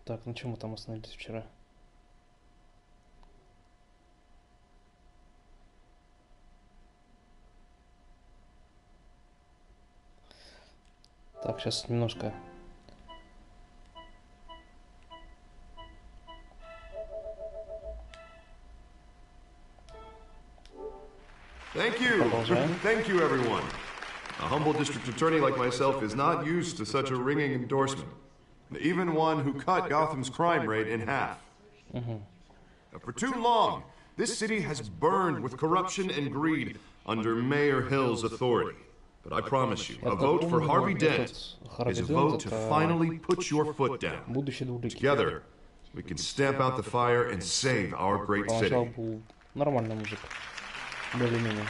Так, на чем мы там остановились вчера? Так, сейчас немножко. Thank you. Thank you, everyone. A humble district attorney like myself is not used to such a ringing endorsement. Even one who cut Gotham's crime rate in half. For too long, this city has burned with corruption and greed under Mayor Hill's authority. But I promise you, a vote for Harvey Dent is a vote to finally put your foot down. Together, we can stamp out the fire and save our great city. Нормальный мужик. Более-менее.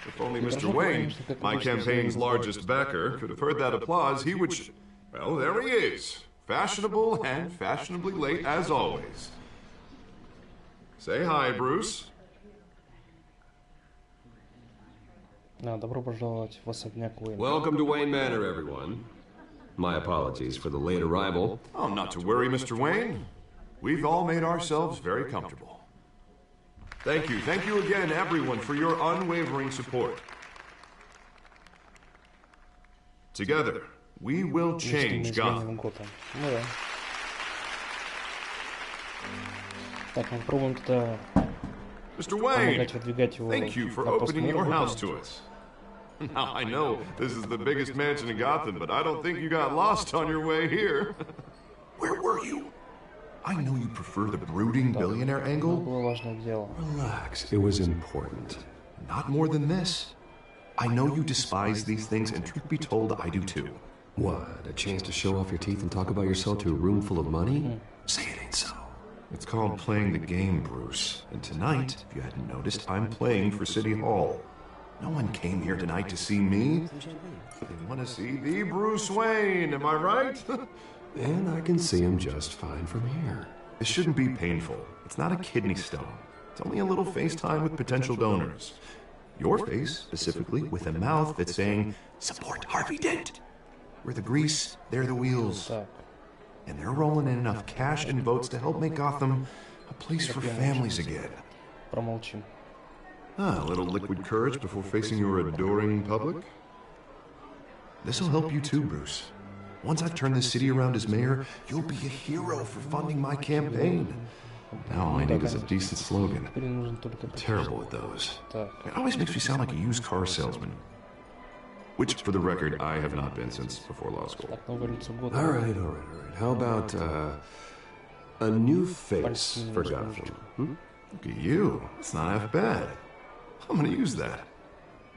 If only Mr. Wayne, my campaign's largest backer, could have heard that applause, he would... Well, there he is. Fashionable and fashionably late as always. Say hi, Bruce. Добро пожаловать в особняк Уэйна. Welcome to Wayne Manor, everyone. My apologies for the late arrival. Oh, not to worry, Mr. Wayne. We've all made ourselves very comfortable. Thank you again, everyone, for your unwavering support. Together, we will change Gotham. Ну да. Так, мы пробуем туда Mr. Wayne, выдвигать его thank you for на пост opening your мэра. house to us. Now, I know this is the biggest mansion in Gotham, but I don't think you got lost on your way here. Where were you? I know you prefer the brooding billionaire Это angle. было важное дело. Relax, it was important. Not more than this. I know you despise these things, and truth be told, I do too. What, a chance to show off your teeth and talk about yourself to a room full of money? Say it ain't so. It's called playing the game, Bruce. And tonight, if you hadn't noticed, I'm playing for City Hall. No one came here tonight to see me. They want to see the Bruce Wayne, am I right? And I can see him just fine from here. This shouldn't be painful. It's not a kidney stone. It's only a little FaceTime with potential donors. Your face, specifically, with a mouth that's saying, support Harvey Dent. We're the grease, they're the wheels. Так, And they're rolling in enough cash and votes to help make Gotham a place for families again. промолчим. A little liquid courage before facing your adoring public. This'll help you too, Bruce. Once I've turned this city around as mayor, you'll be a hero for funding my campaign. Now all I need is a decent slogan. Теперь нужно только... Terrible at those. Так, It always makes me sound like a used car salesman. Which, for the record, I have not been since before law school. так, новое лицо года. All right. How about, a new face for Gotham? Look at you. It's not half bad. I'm gonna use that.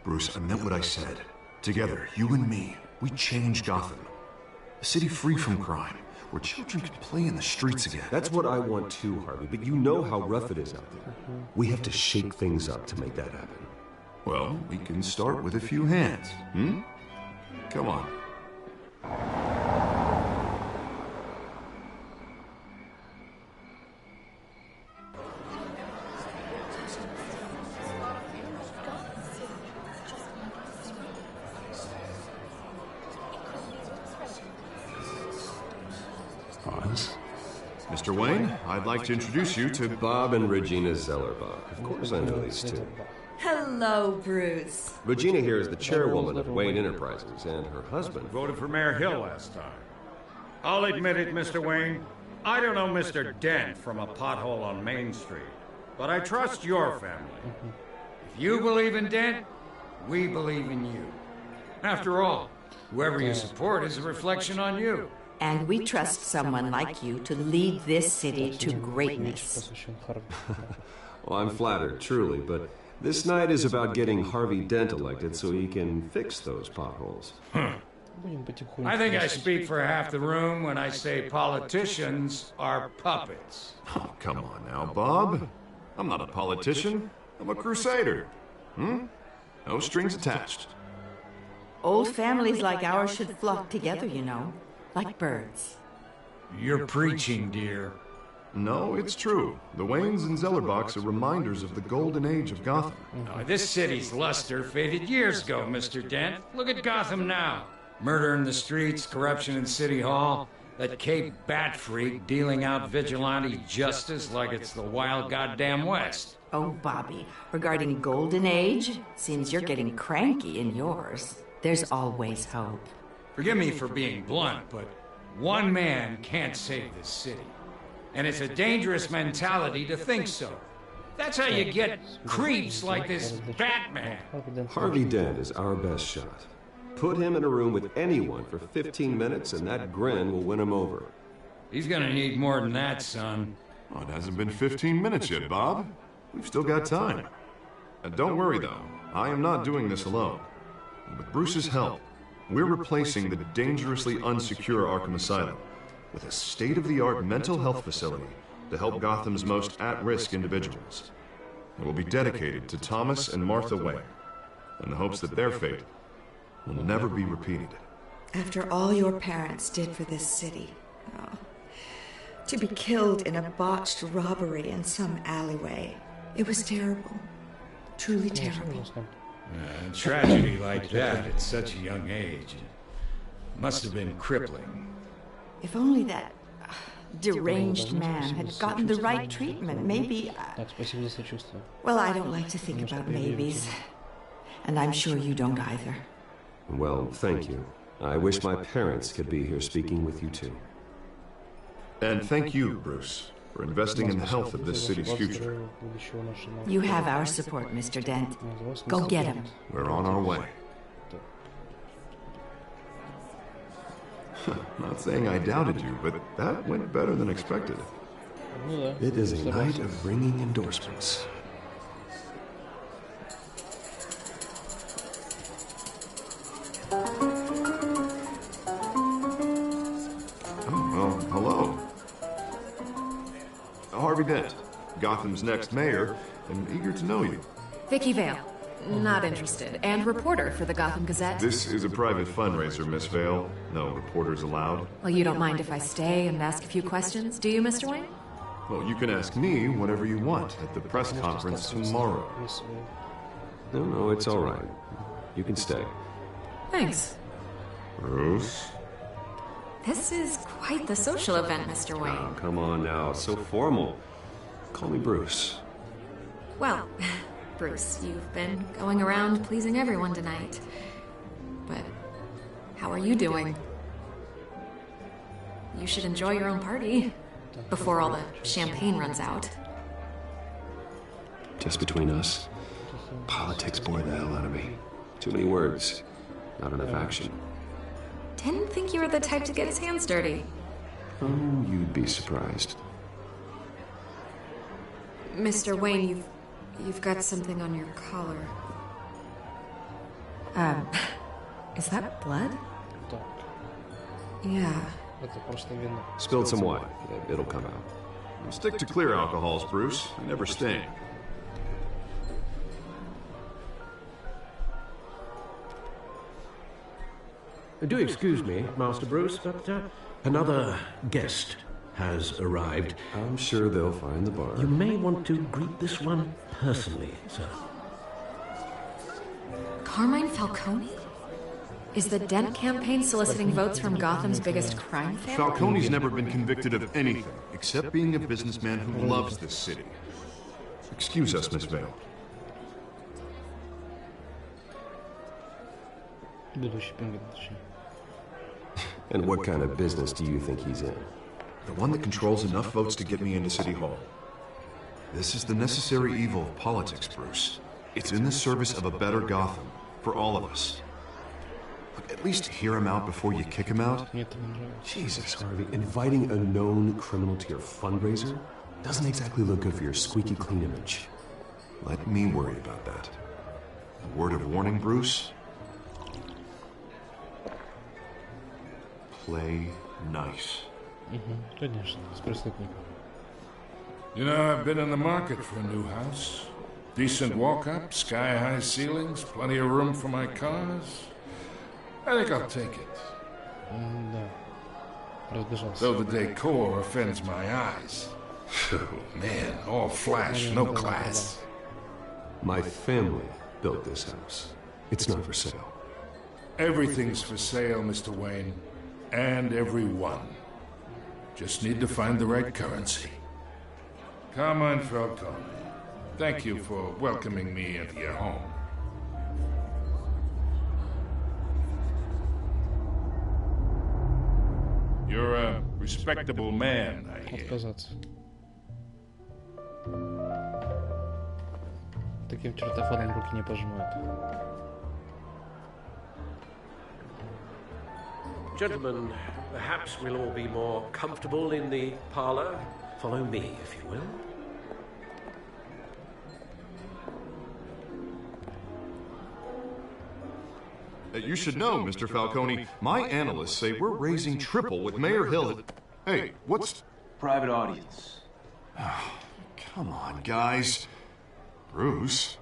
Bruce, I meant what I said. Together, you and me, we change Gotham. A city free from crime, where children can play in the streets again. That's what I want too, Harvey, but you know how rough it is out there. We have to shake things up to make that happen. Well, we can start with a few hands, Come on. Mr. Wayne, I'd like to introduce you to Bob and Regina Zellerbach. Of course I know these two. Hello, Bruce. Regina here is the chairwoman of Wayne Enterprises, and her husband... Voted for Mayor Hill last time. I'll admit it, Mr. Wayne. I don't know Mr. Dent from a pothole on Main Street, but I trust your family. If you believe in Dent, we believe in you. After all, whoever you support is a reflection on you. And we trust someone like you to lead this city to greatness. Посвящен Харви. Well, I'm flattered, truly, but this night is about getting Harvey Dent elected so he can fix those potholes. Будем потихоньку. I think I speak for half the room when I say politicians are puppets. Oh, come on now, Bob. I'm not a politician. I'm a crusader. No strings attached. Old families like ours should flock together, you know, like birds. You're preaching, dear. No, it's true. The Waynes and Zellerbachs are reminders of the golden age of Gotham. This city's luster faded years ago, Mr. Dent. Look at Gotham now. Murder in the streets, corruption in City Hall. That Cape Bat freak dealing out vigilante justice like it's the wild goddamn West. Oh, Bobby, regarding Golden Age, seems you're getting cranky in yours. There's always hope. Forgive me for being blunt, but one man can't save this city. And it's a dangerous mentality to think so. That's how you get creeps like this Batman. Harvey Dent is our best shot. Put him in a room with anyone for 15 minutes and that grin will win him over. He's gonna need more than that, son. Oh, it hasn't been 15 minutes yet, Bob. We've still got time. And don't worry, though. I am not doing this alone. With Bruce's help, we're replacing the dangerously unsecure Arkham Asylum with a state-of-the-art mental health facility to help Gotham's most at-risk individuals. It will be dedicated to Thomas and Martha Wayne, in the hopes that their fate will never be repeated. After all your parents did for this city, oh, to be killed in a botched robbery in some alleyway, it was terrible. Truly terrible. A tragedy like that at such a young age must have been crippling. If only that deranged man had gotten the right treatment, maybe... Well, I don't like to think about maybes. And I'm sure you don't either. Well, thank you. I wish my parents could be here speaking with you too. And thank you, Bruce, for investing in the health of this city's future. You have our support, Mr. Dent. Go get him. We're on our way. Not saying I doubted you, but that went better than expected. It is a night of ringing endorsements. Hello. Harvey Dent, Gotham's next mayor, and eager to know you. Vicky Vale. Not interested. And reporter for the Gotham Gazette. This is a private fundraiser, Miss Vale. No reporters allowed. Well, you don't mind if I stay and ask a few questions, do you, Mr. Wayne? Well, you can ask me whatever you want at the press conference tomorrow. No, it's all right. You can stay. Thanks. Bruce? This is quite the social event, Mr. Wayne. Oh, come on now. It's so formal. Call me Bruce. Well, Bruce, you've been going around pleasing everyone tonight. But how are you doing? You should enjoy your own party before all the champagne runs out. Just between us, politics bore the hell out of me. Too many words, not enough action. Didn't think you were the type to get his hands dirty. Oh, you'd be surprised. Mr. Wayne, you've got something on your collar. Is that blood? Yeah. Spilled some wine. It'll come out. Stick to clear alcohols, Bruce. They never sting. Do excuse me, Master Bruce, but another guest has arrived. I'm sure they'll find the bar. You may want to greet this one personally, sir. Carmine Falcone? Is the Dent campaign soliciting votes from Gotham's biggest crime family? Falcone's never been convicted of anything, except being a businessman who loves this city. Excuse us, Miss Vale. And what kind of business do you think he's in? The one that controls enough votes to get me into City Hall. This is the necessary evil of politics, Bruce. It's in the service of a better Gotham, for all of us. Look, at least hear him out before you kick him out. Jesus, Harvey, inviting a known criminal to your fundraiser doesn't exactly look good for your squeaky clean image. Let me worry about that. A word of warning, Bruce. Play nice. You know, I've been in the market for a new house. Decent walk-up, sky-high ceilings, plenty of room for my cars. I think I'll take it. Though the decor offends my eyes. Oh, man, all flash, no class. My family built this house. It's not for sale. Everything's for sale, Mr. Wayne. And everyone. Just need to find the right currency. Come on, Falcone. Thank you for welcoming me into your home. You're a respectable man, I hear. Отказаться. Таким чертофаном руки не пожимают. Gentlemen, perhaps we'll all be more comfortable in the parlor. Follow me, if you will. You should know, Mr. Falcone, my analysts say we're raising triple with Mayor Hill. Hey, what's... Private audience. Come on, guys. Bruce?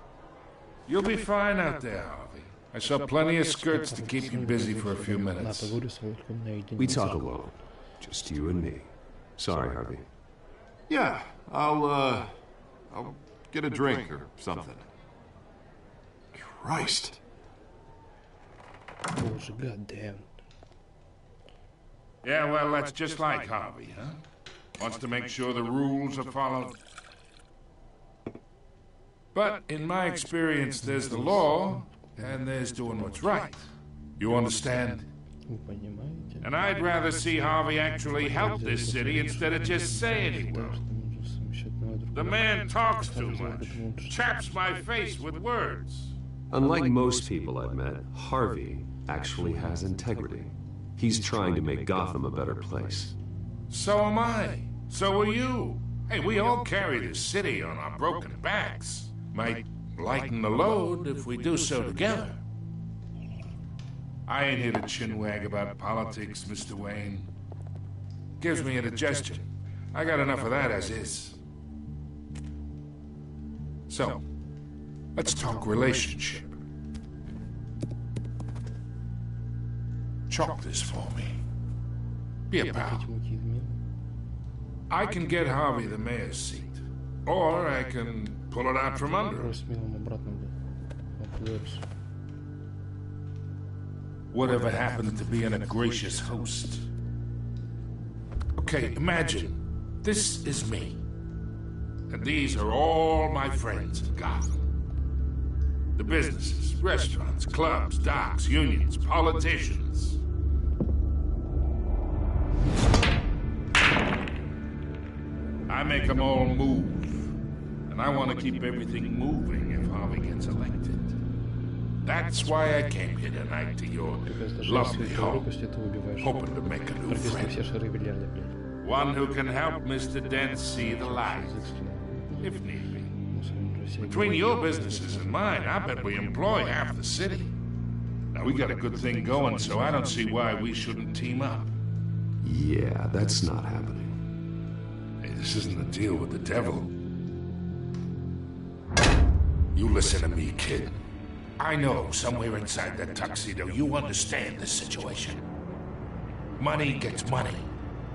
You'll be fine out there, Harvey. I saw plenty of skirts to keep you busy for a few minutes. We talk alone. Just you and me. Sorry, Harvey. Yeah, I'll get a drink or something. Christ. Oh, goddamn. Yeah, well, that's just like Harvey, huh? Wants to make sure the rules are followed. But in my experience, there's the law, and there's doing what's right. You understand? And I'd rather see Harvey actually help this city instead of just saying he will. The man talks too much, chaps my face with words. Unlike most people I've met, Harvey actually has integrity. He's trying to make Gotham a better place. So am I. So are you. Hey, we all carry this city on our broken backs. Might lighten the load if we do so together. I ain't here to chinwag about politics, Mr. Wayne. Gives me indigestion. I got enough of that as is. So, let's talk relationship. Chalk this for me. Be a pal. I can get Harvey the mayor's seat. Or I can pull it out from under him. Whatever happened to being a gracious host? Okay, imagine, this is me. And these are all my friends in Gotham. The businesses, restaurants, clubs, docks, unions, politicians. I make them all move. And I want to keep everything moving if Harvey gets elected. That's why I came here tonight to your lovely home, hoping to make a new friend. One who can help Mr. Dent see the light, if need be. Between your businesses and mine, I bet we employ half the city. Now, we got a good thing going, so I don't see why we shouldn't team up. Yeah, that's not happening. Hey, this isn't a deal with the devil. You listen to me, kid. I know somewhere inside that tuxedo you understand this situation. Money gets money.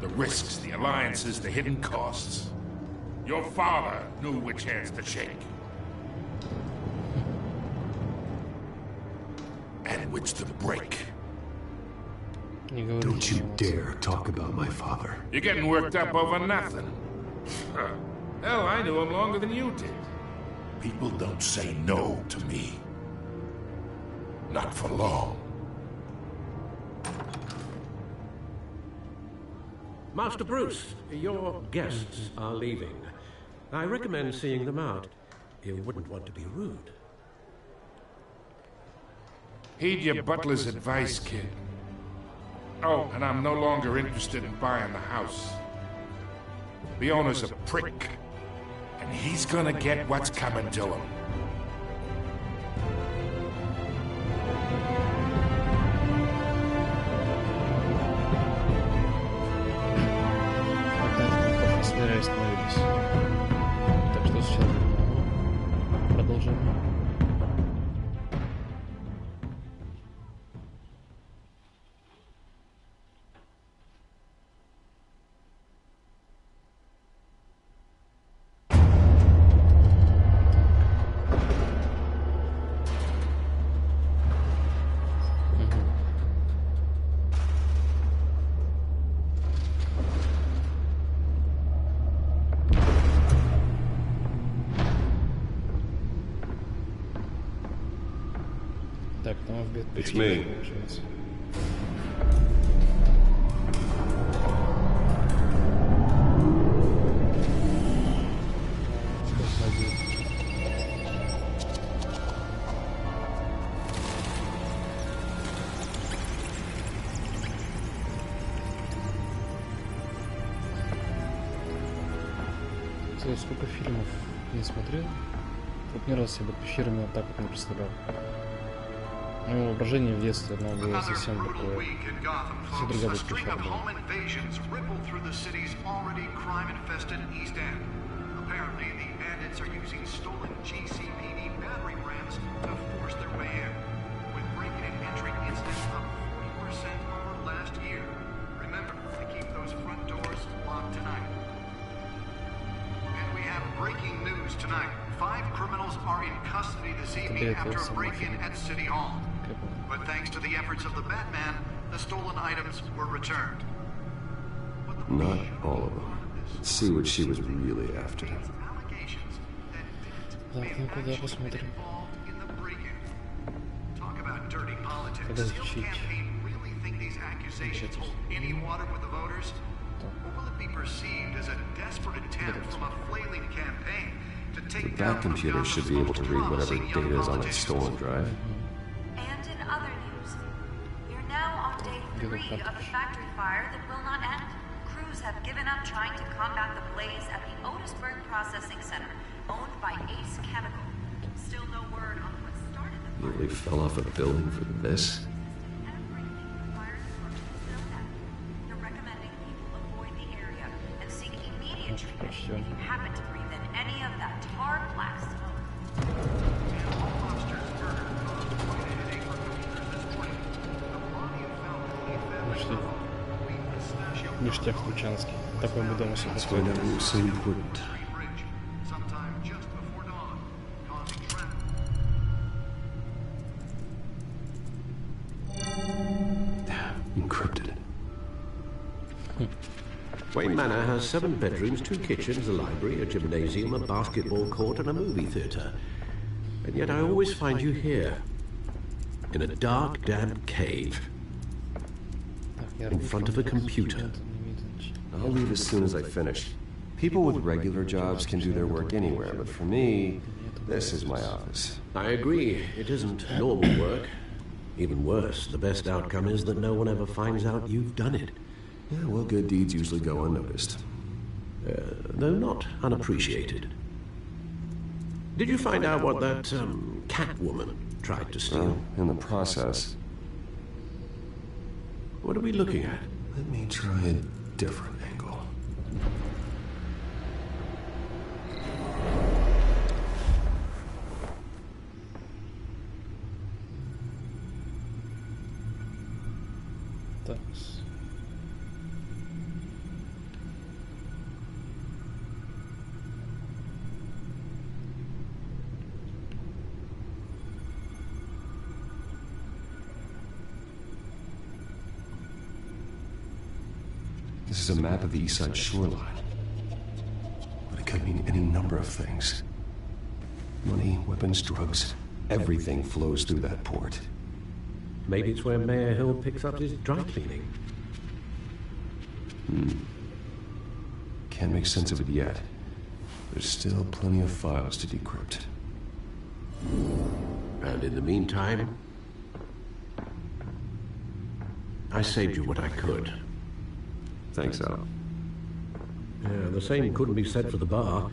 The risks, the alliances, the hidden costs. Your father knew which hands to shake. And which to break. Don't you dare talk about my father. You're getting worked up over nothing. Hell, I knew him longer than you did. People don't say no to me. Not for long. Master Bruce, your guests are leaving. I recommend seeing them out. You wouldn't want to be rude. Heed your butler's advice, kid. Oh, and I'm no longer interested in buying the house. The owner's a prick. And he's gonna get what's coming to him. Остановились. Так что сейчас продолжим. It's me. Сколько фильмов не смотрел, вот ни разу себе пещерами так вот не представлял. Мое воображение в детстве, оно было совсем такое, все другая пещера была. Breaking news tonight. 5 criminals are in custody this evening after a break-in at City Hall. But thanks to the efforts of the Batman, the stolen items were returned. Not all of them. Let's see what she was really after. Так, ну куда посмотрим? Когда звучит? That computer should be able to read whatever data is on that stolen drive. And in other news, you're now on day 3 of the factory fire that will not end. Crews have given up trying to combat the blaze at the Otisburg Processing Center, owned by Ace Chemical. Still no word on what started the fire. Nearly fell off a building for this. They're recommending people avoid the area and seek immediate treatment if you happen to breathe in any of that tar black smoke. Ништяк Лучанский. Такой мы дома себе That's why that was so important. Encrypted. Wayne Manor has 7 bedrooms, 2 kitchens, a library, a gymnasium, a basketball court, and a movie theatre. And yet I always find you here, in a dark, damp cave, in front of a computer. I'll leave as soon as I finish. People with regular jobs can do their work anywhere, but for me, this is my office. I agree, it isn't normal work. Even worse, the best outcome is that no one ever finds out you've done it. Yeah, well, good deeds usually go unnoticed. Though not unappreciated. Did you find out what that, cat woman tried to steal? Well, in the process. What are we looking at? Let me try a different angle. Thanks. This is a map of the east side shoreline. But it could mean any number of things. Money, weapons, drugs, everything flows through that port. Maybe it's where Mayor Hill picks up his dry cleaning. Can't make sense of it yet. There's still plenty of files to decrypt. And in the meantime, I saved you what I could. Thanks, Al. Yeah, the same couldn't be said for the bar.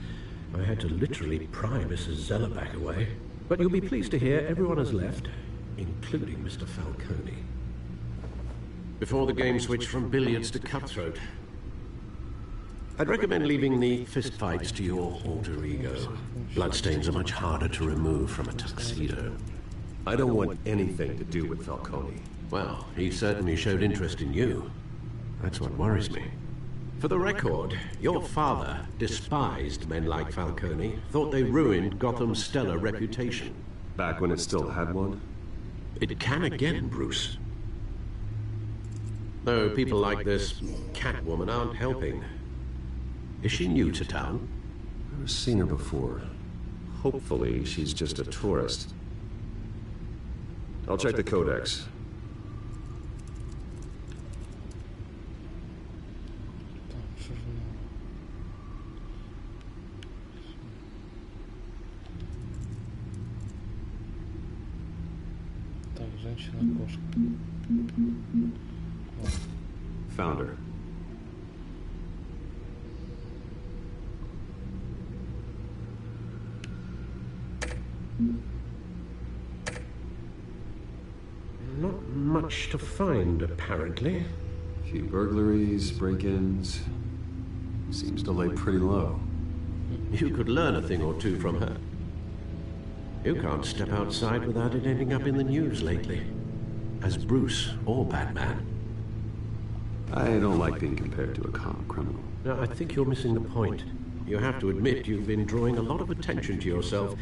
I had to literally pry Mrs. Zeller back away. But you'll be pleased to hear everyone has left, including Mr. Falcone. Before the game switched from billiards to cutthroat. I'd recommend leaving the fistfights to your alter ego. Bloodstains are much harder to remove from a tuxedo. I don't want anything to do with Falcone. Well, he certainly showed interest in you. That's what worries me. For the record, your father despised men like Falcone, thought they ruined Gotham's stellar reputation. Back when it still had one? It can again, Bruce. Though people like this Catwoman aren't helping. Is she new to town? I've never seen her before. Hopefully, she's just a tourist. I'll check the codex. Так, женщина-кошка. Found her. Not much to find, apparently. A few burglaries, break-ins. Seems to lay pretty low. You could learn a thing or two from her. You can't step outside without it ending up in the news lately. As Bruce or Batman. I don't like being compared to a common criminal. No, I think you're missing the point. You have to admit you've been drawing a lot of attention to yourself,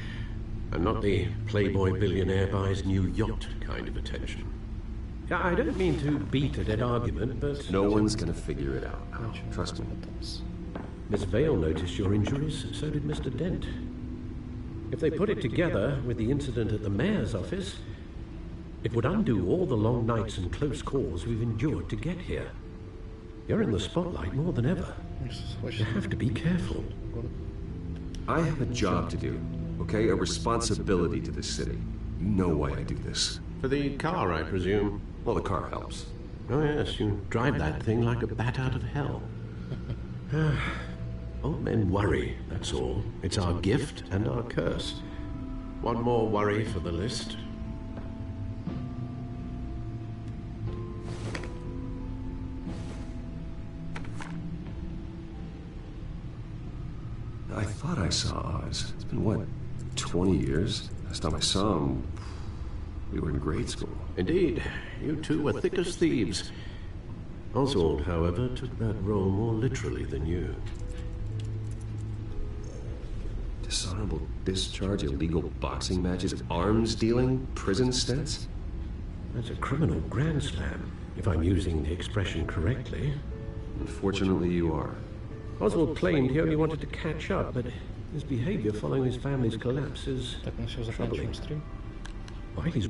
and not the playboy billionaire buys new yacht kind of attention. I don't mean to beat a dead argument, but... No one's gonna figure it out. Trust me. Miss Vale noticed your injuries, so did Mr. Dent. If they put it together with the incident at the mayor's office, it would undo all the long nights and close calls we've endured to get here. You're in the spotlight more than ever. You have to be careful. I have a job to do, okay? A responsibility to this city. You know why I do this. For the car, I presume. Well, the car helps. Oh yes, you drive that thing like a bat out of hell. Old men worry, that's all. It's our gift and our curse. One more worry for the list. I thought I saw Oz. It's been, what, 20 years? Last time I saw him, we were in grade school. Indeed. You two were thick as thieves. Oswald, however, took that role more literally than you. Dishonorable discharge, illegal boxing matches, arms dealing, prison stints? That's a criminal grand slam, if I'm using the expression correctly. Unfortunately, you are. Oswald claimed he only wanted to catch up, but his behavior following his family's collapse is troubling. While he's